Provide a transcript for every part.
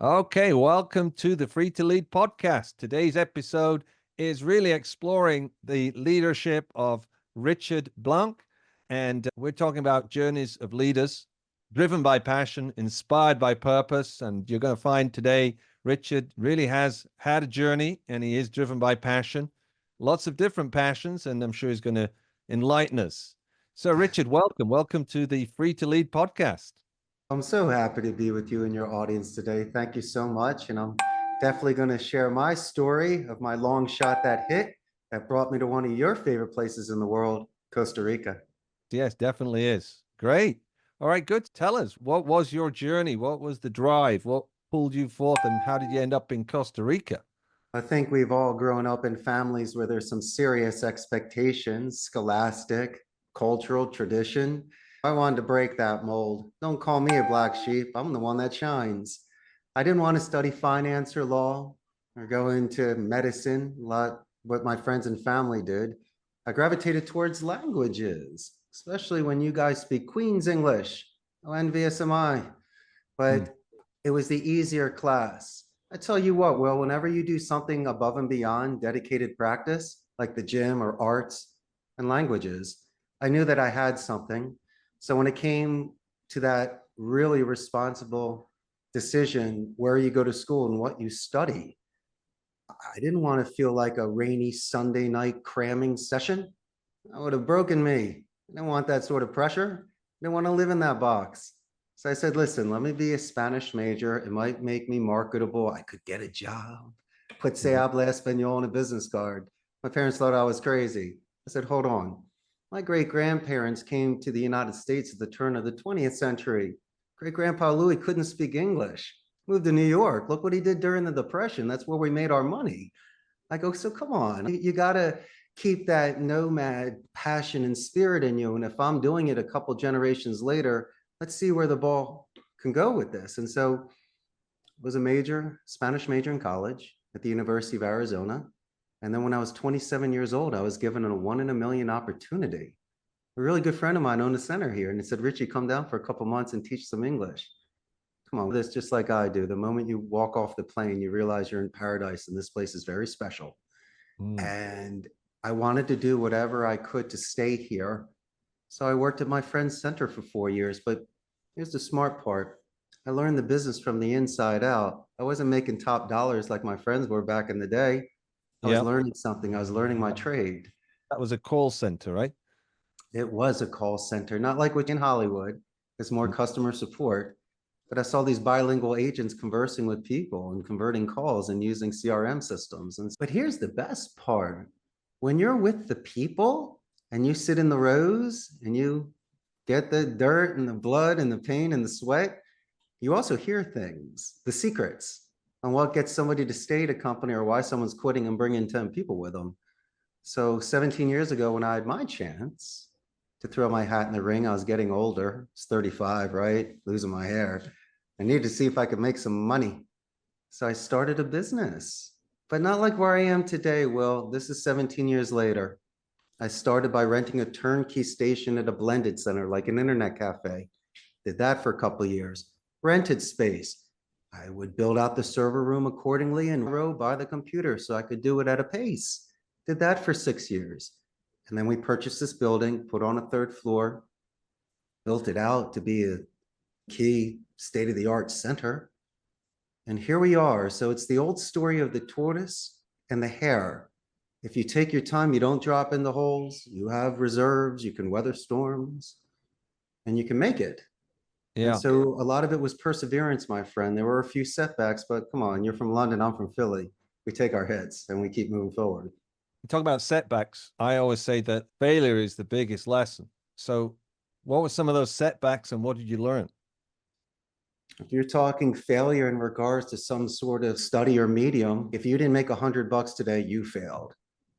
Okay, welcome to the Free to Lead podcast. Today's episode is really exploring the leadership of Richard Blanc, and we're talking about journeys of leaders driven by passion, inspired by purpose. And you're going to find today Richard really has had a journey and he is driven by passion, lots of different passions, and I'm sure he's going to enlighten us. So, Richard, welcome. Welcome to the Free to Lead podcast. I'm so happy to be with you and your audience today. Thank you so much. And I'm definitely going to share my story of my long shot that hit that brought me to one of your favorite places in the world, Costa Rica. Yes, definitely is. Great. All right, good. Tell us, what was your journey? What was the drive? What pulled you forth, and how did you end up in Costa Rica? I think we've all grown up in families where there's some serious expectations, scholastic, cultural, tradition. I wanted to break that mold. Don't call me a black sheep. I'm the one that shines. I didn't want to study finance or law or go into medicine, a lot what my friends and family did. I gravitated towards languages, especially when you guys speak Queen's English. How envious am I? Hmm. But it was the easier class. I tell you what, Will, whenever you do something above and beyond dedicated practice, like the gym or arts and languages, I knew that I had something. So when it came to that really responsible decision, where you go to school and what you study, I didn't want to feel like a rainy Sunday night cramming session. That would have broken me. I didn't want that sort of pressure. I didn't want to live in that box. So I said, listen, let me be a Spanish major. It might make me marketable. I could get a job. Put "se Mhm. habla español" on a business card. My parents thought I was crazy. I said, hold on. My great grandparents came to the United States at the turn of the 20th century. Great grandpa Louis couldn't speak English. Moved to New York. Look what he did during the Depression. That's where we made our money. I go, so come on. You got to keep that nomad passion and spirit in you. And if I'm doing it a couple generations later, let's see where the ball can go with this. And so was a Spanish major in college at the University of Arizona. And then when I was 27 years old, I was given a 1 in a million opportunity. A really good friend of mine owned a center here, and he said, Richie, come down for a couple months and teach some English. Come on, this just like I do. The moment you walk off the plane, you realize you're in paradise, and this place is very special. Mm. And I wanted to do whatever I could to stay here. So I worked at my friend's center for 4 years. But here's the smart part. I learned the business from the inside out. I wasn't making top dollars like my friends were back in the day. I was Yeah, learning something. I was learning my trade. that was a call center, right? It was a call center, not like what in Hollywood. It's more Mm. customer support. But I saw these bilingual agents conversing with people and converting calls and using CRM systems. But here's the best part. When you're with the people and you sit in the rows and you get the dirt and the blood and the pain and the sweat, you also hear things, the secrets on what gets somebody to stay at a company or why someone's quitting and bringing 10 people with them. So 17 years ago, when I had my chance to throw my hat in the ring, I was getting older. It's 35, right? Losing my hair. I needed to see if I could make some money. So I started a business, but not like where I am today. Well, this is 17 years later. I started by renting a turnkey station at a blended center, like an internet cafe. Did that for a couple of years. Rented space. I would build out the server room accordingly and row by the computer so I could do it at a pace. Did that for 6 years. And then we purchased this building, put on a third floor, built it out to be a key state-of-the-art center. And here we are. So it's the old story of the tortoise and the hare. If you take your time, you don't drop in the holes, you have reserves, you can weather storms, and you can make it. And Yeah. so a lot of it was perseverance, my friend. There were a few setbacks, but come on, you're from London, I'm from Philly. We take our hits and we keep moving forward. You talk about setbacks. I always say that failure is the biggest lesson. So, what were some of those setbacks, and what did you learn? If you're talking failure in regards to some sort of study or medium, if you didn't make $100 today, you failed.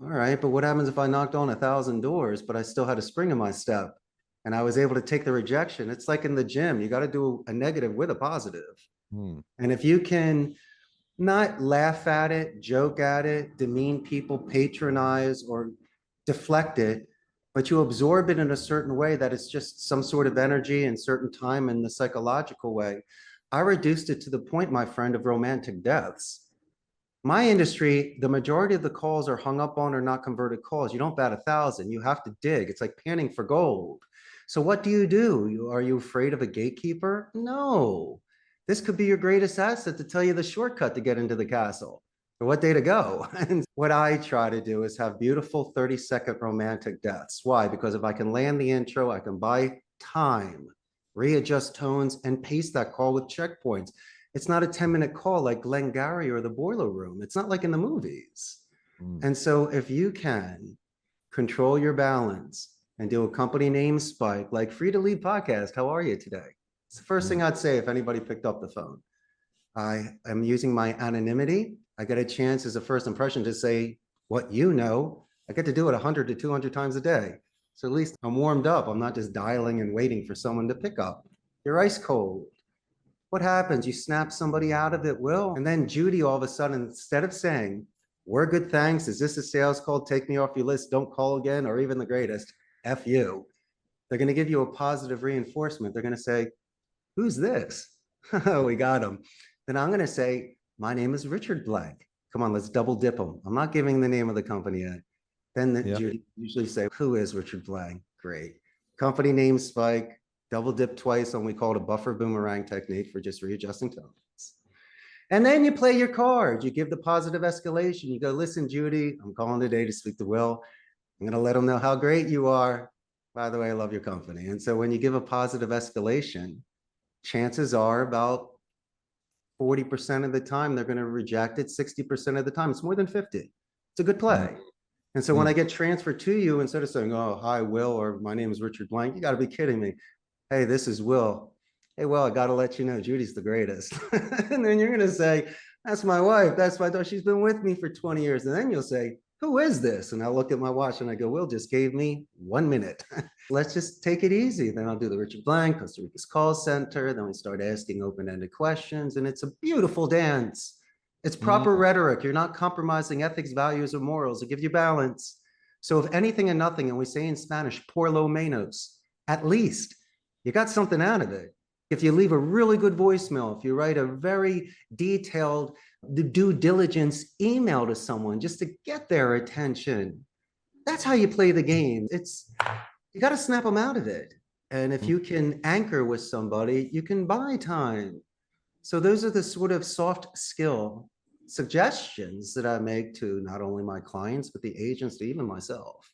All right, but what happens if I knocked on 1,000 doors, but I still had a spring in my step and I was able to take the rejection? It's like in the gym, you got to do a negative with a positive. Hmm. And if you can not laugh at it, joke at it, demean people, patronize, or deflect it, but you absorb it in a certain way that it's just some sort of energy and certain time in the psychological way. I reduced it to the point, my friend, of romantic deaths. My industry, the majority of the calls are hung up on or not converted calls. You don't bat 1,000. You have to dig. It's like panning for gold. So what do? Are you afraid of a gatekeeper? No. This could be your greatest asset to tell you the shortcut to get into the castle or what day to go. And what I try to do is have beautiful 30-second romantic deaths. Why? Because if I can land the intro, I can buy time, readjust tones, and pace that call with checkpoints. It's not a 10-minute call like Glengarry or the Boiler Room. It's not like in the movies. And so if you can control your balance and do a company name spike like Free to Lead Podcast, how are you today? It's the first thing I'd say if anybody picked up the phone. I am using my anonymity. I get a chance as a first impression to say what you know. I get to do it 100 to 200 times a day. So at least I'm warmed up. I'm not just dialing and waiting for someone to pick up. You're ice cold. What happens? You snap somebody out of it, Will. And then Judy, all of a sudden, instead of saying, we're good, thanks, is this a sales call? Take me off your list, don't call again, or even the greatest, F you. They're going to give you a positive reinforcement. They're going to say, who's this? We got him. Then I'm going to say, my name is Richard Blank. Come on, let's double dip them. I'm not giving the name of the company yet. Then Judy usually say, who is Richard Blank? Great. Company name spike, double dip twice, and we call it a buffer boomerang technique for just readjusting tones. And then you play your card. You give the positive escalation. You go, listen, Judy, I'm calling today to speak to Will. I'm going to let him know how great you are. By the way, I love your company. And so when you give a positive escalation, chances are about 40% of the time they're going to reject it. 60% of the time, it's more than 50. It's a good play. And so when I get transferred to you, instead of saying, oh, hi, Will, or my name is Richard Blank, you got to be kidding me. Hey, this is Will. Hey, Will, I got to let you know, Judy's the greatest. And then you're going to say, that's my wife. That's my daughter. She's been with me for 20 years. And then you'll say, who is this? And I'll look at my watch and I go, Will just gave me 1 minute. Let's just take it easy. Then I'll do the Richard Blank, Costa Rica's call center. Then we start asking open-ended questions. And it's a beautiful dance. It's proper rhetoric. You're not compromising ethics, values, or morals. It gives you balance. So if anything and nothing, and we say in Spanish, por lo menos, at least, you got something out of it. If you leave a really good voicemail, if you write a very detailed due diligence email to someone just to get their attention, that's how you play the game. You got to snap them out of it. And if you can anchor with somebody, you can buy time. So those are the sort of soft skill suggestions that I make to not only my clients, but the agents, to even myself.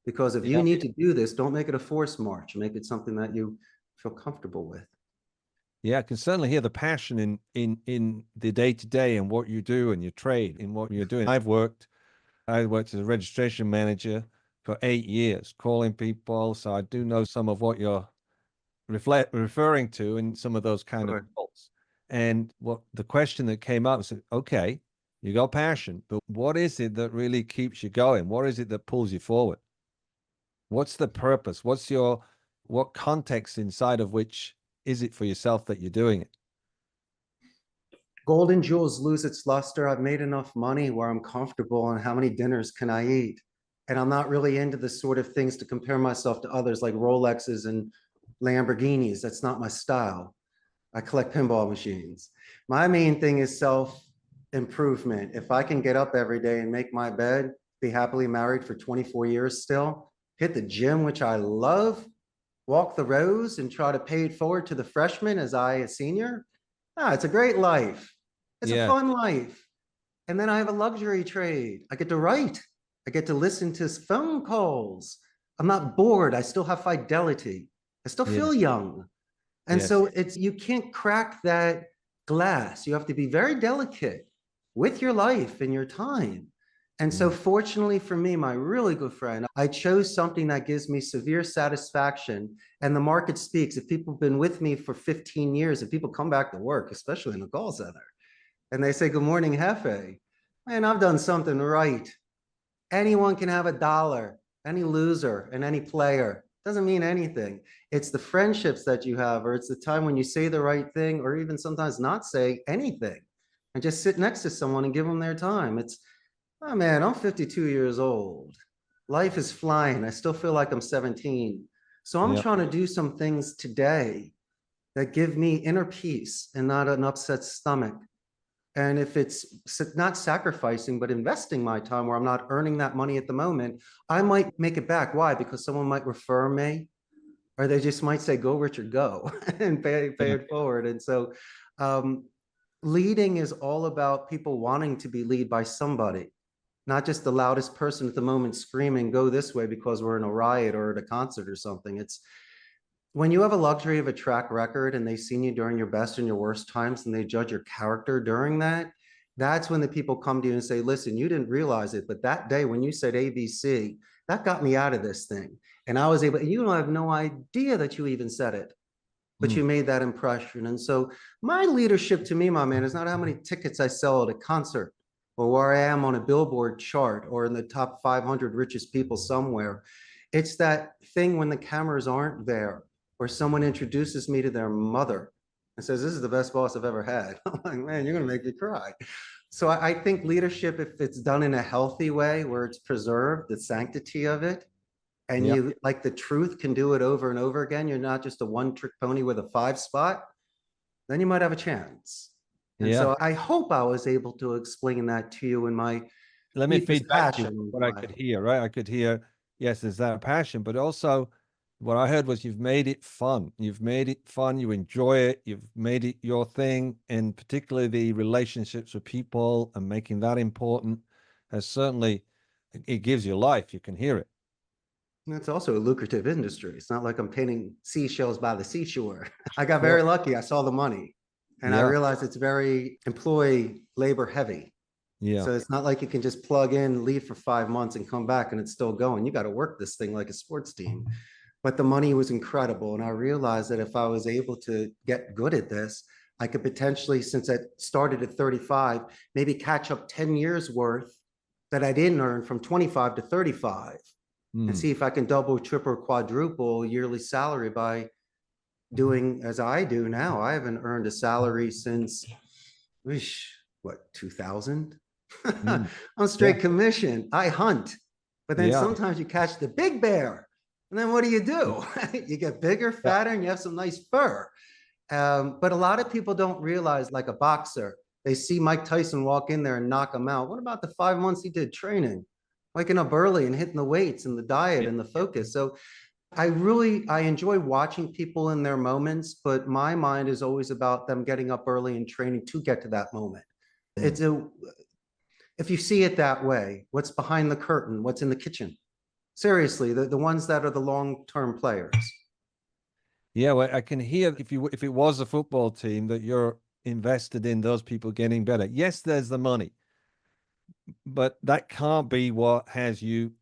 Because if you need to do this, don't make it a forced march. Make it something that you feel comfortable with. Yeah, I can certainly hear the passion in the day-to-day and what you do and your trade in what you're doing. I worked as a registration manager for 8 years, calling people. So I do know some of what you're referring to in some of those kind of calls. And what the question that came up was, okay, you got passion, but what is it that really keeps you going? What is it that pulls you forward? What's the purpose? What context inside of which is it for yourself that you're doing it? Golden jewels lose its luster. I've made enough money where I'm comfortable on how many dinners can I eat. And I'm not really into the sort of things to compare myself to others like Rolexes and Lamborghinis. That's not my style. I collect pinball machines. My main thing is self-improvement. If I can get up every day and make my bed, be happily married for 24 years still, hit the gym, which I love, walk the rows and try to pay it forward to the freshman as a senior. It's a great life. It's a fun life. And then I have a luxury trade. I get to write. I get to listen to phone calls. I'm not bored. I still have fidelity. I still feel young. And so you can't crack that glass. You have to be very delicate with your life and your time. And so fortunately for me, my really good friend, I chose something that gives me severe satisfaction. And the market speaks. If people have been with me for 15 years, if people come back to work, especially in a call center, and they say, good morning, Jefe, man, I've done something right. Anyone can have $1, any loser and any player. Doesn't mean anything. It's the friendships that you have, or it's the time when you say the right thing, or even sometimes not say anything and just sit next to someone and give them their time. Oh man, I'm 52 years old. Life is flying. I still feel like I'm 17. So I'm trying to do some things today that give me inner peace and not an upset stomach. And if it's not sacrificing, but investing my time where I'm not earning that money at the moment, I might make it back. Why? Because someone might refer me, or they just might say, go, Richard, go, and pay Yeah. it forward. And so um, leading is all about people wanting to be led by somebody, not just the loudest person at the moment screaming, go this way because we're in a riot or at a concert or something. It's when you have a luxury of a track record and they've seen you during your best and your worst times and they judge your character during that, that's when the people come to you and say, listen, you didn't realize it, but that day when you said ABC, that got me out of this thing. And I was able, you don't have no idea that you even said it, but Mm. you made that impression. And so my leadership to me, my man, is not how many tickets I sell at a concert or where I am on a billboard chart or in the top 500 richest people somewhere. It's that thing when the cameras aren't there, or someone introduces me to their mother and says, this is the best boss I've ever had. I'm like, man, you're going to make me cry. So I think leadership, if it's done in a healthy way where it's preserved, the sanctity of it, and Yeah. you like the truth can do it over and over again, you're not just a one trick pony with a 5 spot, then you might have a chance. And Yeah. so I hope I was able to explain that to you in my Let me deepest feed back to you passion. what I could hear, right? I could hear, yes, there's that passion, but also what I heard was you've made it fun. You've made it fun. You enjoy it. You've made it your thing. And particularly the relationships with people and making that important has certainly, it gives you life. You can hear it. It's also a lucrative industry. It's not like I'm painting seashells by the seashore. I got Sure. very lucky. I saw the money and I Yeah. realized it's very employee labor heavy. Yeah. So it's not like you can just plug in, leave for 5 months and come back and it's still going. You got to work this thing like a sports team. But the money was incredible. And I realized that if I was able to get good at this, I could potentially, since I started at 35, maybe catch up 10 years worth that I didn't earn from 25 to 35 and Mm. see if I can double, triple, quadruple yearly salary by doing as I do now. I haven't earned a salary since, what, 2000? Mm. I'm Yeah. straight commission. I hunt, but then Yeah. sometimes you catch the big bear. And then what do? You get bigger, Yeah. fatter, and you have some nice fur. But a lot of people don't realize, like a boxer, they see Mike Tyson walk in there and knock him out. What about the 5 months he did training, waking up early and hitting the weights and the diet Yeah. and the focus? So I enjoy watching people in their moments, but my mind is always about them getting up early and training to get to that moment. Mm. It's a If you see it that way, what's behind the curtain, what's in the kitchen? Seriously, the ones that are the long-term players. Yeah. Well, I can hear if it was a football team that you're invested in those people getting better. Yes, there's the money, but that can't be what has you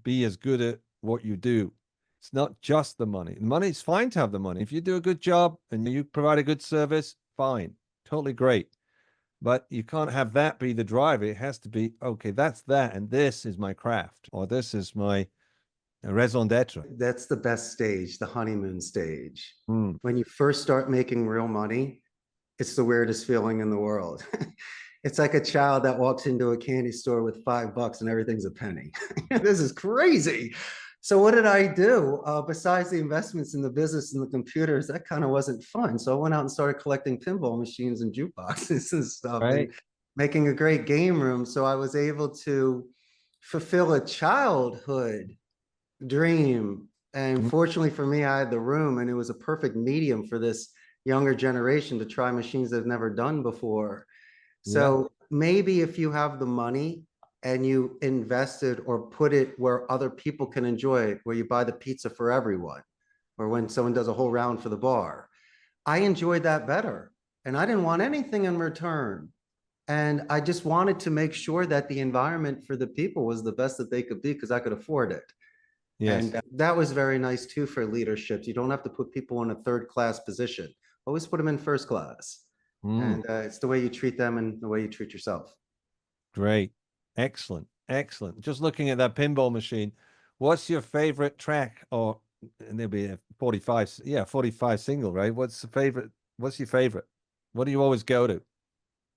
be as good at what you do. It's not just the money. The money is fine to have the money. If you do a good job and you provide a good service, fine, totally great. But you can't have that be the driver. It has to be, okay, that's that. And this is my craft, or this is my raison d'etre. That's the best stage, the honeymoon stage. Mm. When you first start making real money, it's the weirdest feeling in the world. It's like a child that walks into a candy store with $5 and everything's a penny. This is crazy. So what did I do? Besides the investments in the business and the computers, that kind of wasn't fun. So I went out and started collecting pinball machines and jukeboxes and stuff and Right. making a great game room. So I was able to fulfill a childhood dream. And Mm. fortunately for me, I had the room and it was a perfect medium for this younger generation to try machines they've never done before. Yeah. So maybe if you have the money and you invested or put it where other people can enjoy it, where you buy the pizza for everyone, or when someone does a whole round for the bar, I enjoyed that better. And I didn't want anything in return. And I just wanted to make sure that the environment for the people was the best that they could be because I could afford it. Yes. And that was very nice too for leadership. You don't have to put people in a third class position. Always put them in first class. Mm. And it's the way you treat them and the way you treat yourself. Great. Excellent. Excellent. Just looking at that pinball machine, what's your favorite track? Or and there'll be a 45, yeah, 45 single, right? What's your favorite? What do you always go to?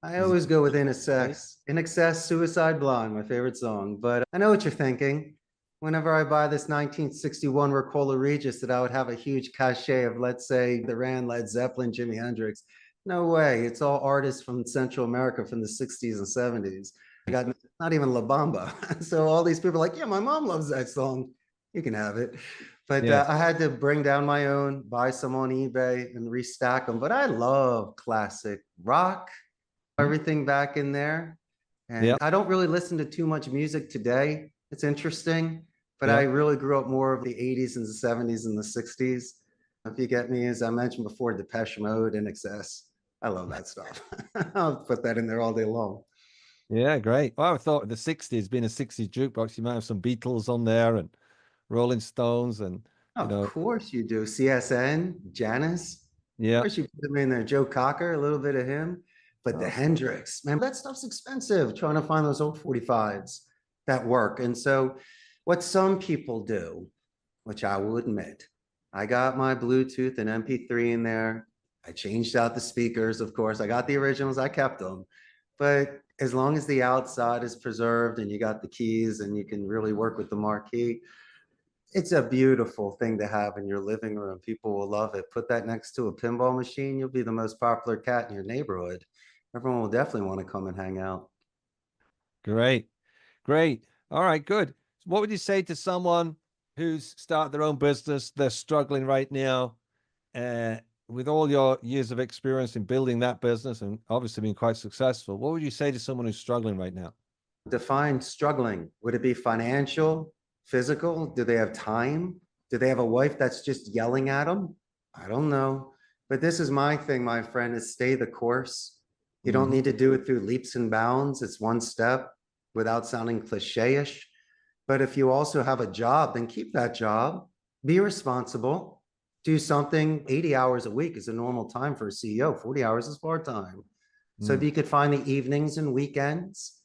I Is it always go with In right? Excess, In Excess, Suicide Blonde, my favorite song. But I know what you're thinking. Whenever I buy this 1961 Ricola Regis, that I would have a huge cachet of, let's say, Duran, Led Zeppelin, Jimi Hendrix. No way. It's all artists from Central America from the 60s and 70s. I got not even La Bamba. So all these people are like, yeah, my mom loves that song. You can have it. But Yeah. I had to bring down my own, buy some on eBay and restack them. But I love classic rock, everything back in there. Yeah. And I don't really listen to too much music today. It's interesting, but Yeah. I really grew up more of the 80s and the 70s and the 60s. If you get me, as I mentioned before, Depeche Mode, In Excess. I love that stuff. I'll put that in there all day long. Yeah. Great. Well, I thought the 60s, being a 60s jukebox, you might have some Beatles on there and Rolling Stones and, you Of know, course you do. CSN, Janis. Of yeah. course you put them in there. Joe Cocker, a little bit of him. But the Oh, Hendrix, man, that stuff's expensive. Trying to find those old 45s that work. And so what some people do, which I will admit, I got my Bluetooth and MP3 in there. I changed out the speakers, of course. I got the originals, I kept them. But as long as the outside is preserved and you got the keys and you can really work with the marquee, it's a beautiful thing to have in your living room. People will love it. Put that next to a pinball machine. You'll be the most popular cat in your neighborhood. Everyone will definitely want to come and hang out. great. Great. All right, good. What would you say to someone who's started their own business? They're struggling right now. Uh, with all your years of experience in building that business and obviously being quite successful, what would you say to someone who's struggling right now? Define struggling. Would it be financial, physical? Do they have time? Do they have a wife that's just yelling at them? I don't know. But this is my thing, my friend, is stay the course. You don't Hmm. need to do it through leaps and bounds. It's one step without sounding cliche-ish. But if you also have a job, then keep that job. Be responsible. Do something. 80 hours a week is a normal time for a CEO. 40 hours is part-time. So if Mm. you could find the evenings and weekends,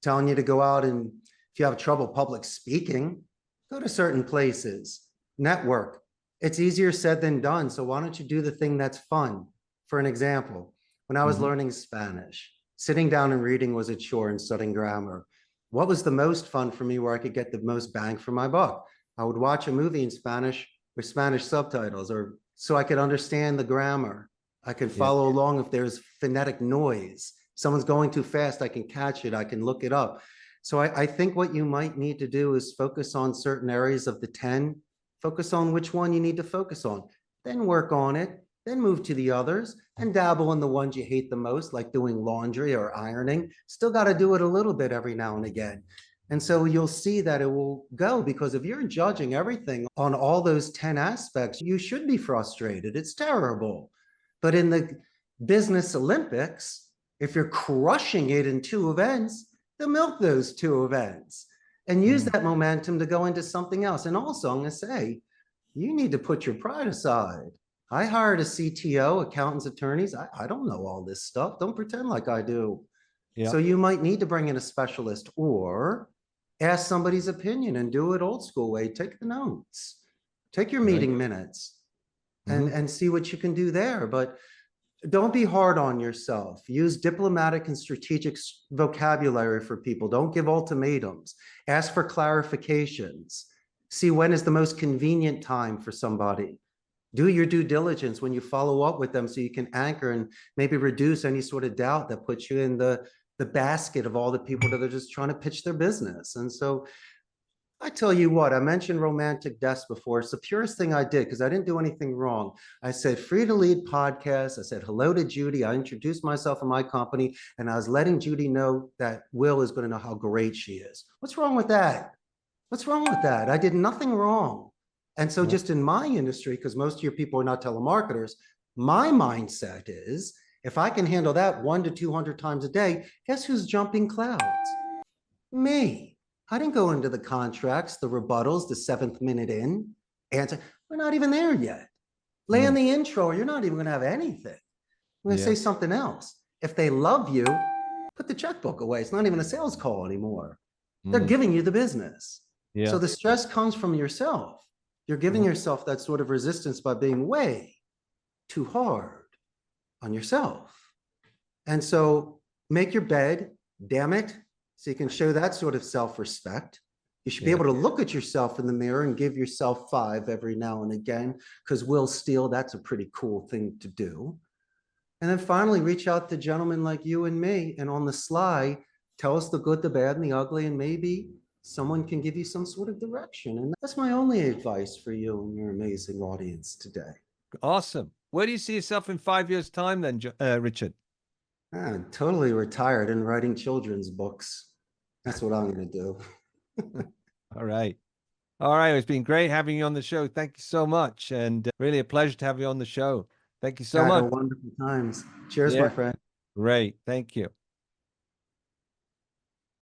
telling you to go out and if you have trouble public speaking, go to certain places, network. It's easier said than done. So why don't you do the thing that's fun? For an example, when I was Hmm. learning Spanish, sitting down and reading was a chore and studying grammar. What was the most fun for me where I could get the most bang for my buck? I would watch a movie in Spanish with Spanish subtitles, or so I could understand the grammar. I could Yeah. follow along if there's phonetic noise. Someone's going too fast, I can catch it, I can look it up. So I think what you might need to do is focus on certain areas of the 10, focus on which one you need to focus on, then work on it, then move to the others and dabble in the ones you hate the most, like doing laundry or ironing. Still got to do it a little bit every now and again. And so you'll see that it will go, because if you're judging everything on all those 10 aspects, you should be frustrated. It's terrible. But in the business Olympics, if you're crushing it in 2 events, they'll milk those 2 events and use Mm. that momentum to go into something else. And also, I'm going to say, you need to put your pride aside. I hired a CTO, accountants, attorneys. I don't know all this stuff. Don't pretend like I do. Yeah. So you might need to bring in a specialist or ask somebody's opinion and do it old school way. Take the notes, take your Great. meeting minutes Hmm. and see what you can do there. But don't be hard on yourself. Use diplomatic and strategic vocabulary for people. Don't give ultimatums. Ask for clarifications. See when is the most convenient time for somebody. Do your due diligence when you follow up with them so you can anchor and maybe reduce any sort of doubt that puts you in the basket of all the people that are just trying to pitch their business. And so I tell you what, I mentioned romantic deaths before. It's the purest thing I did because I didn't do anything wrong. I said free to lead podcast. I said hello to Judy. I introduced myself and my company, and I was letting Judy know that Will is going to know how great she is. What's wrong with that? What's wrong with that? I did nothing wrong. And so Yeah. just in my industry, because most of your people are not telemarketers, my mindset is if I can handle that 1 to 200 times a day, guess who's jumping clouds? Me. I didn't go into the contracts, the rebuttals, the 7th minute in. Answer, we're not even there yet. Land Mm. the intro, or you're not even going to have anything. I'm going to Yeah. say something else. If they love you, put the checkbook away. It's not even a sales call anymore. They're Mm. giving you the business. So Yeah. the stress comes from yourself. You're giving Mm. yourself that sort of resistance by being way too hard on yourself. And so make your bed, damn it, so you can show that sort of self-respect. You should be able to look at yourself in the mirror and give yourself 5 every now and again, because Will Steele, that's a pretty cool thing to do. And then finally, reach out to gentlemen like you and me, and on the sly, tell us the good, the bad, and the ugly, and maybe someone can give you some sort of direction. And that's my only advice for you and your amazing audience today. Awesome. Where do you see yourself in 5 years' time then, Richard? I'm totally retired and writing children's books. That's what I'm going to do. All right. All right. It's been great having you on the show. Thank you so much. And really a pleasure to have you on the show. Thank you so much. Wonderful times. Cheers, my friend. Great. Thank you.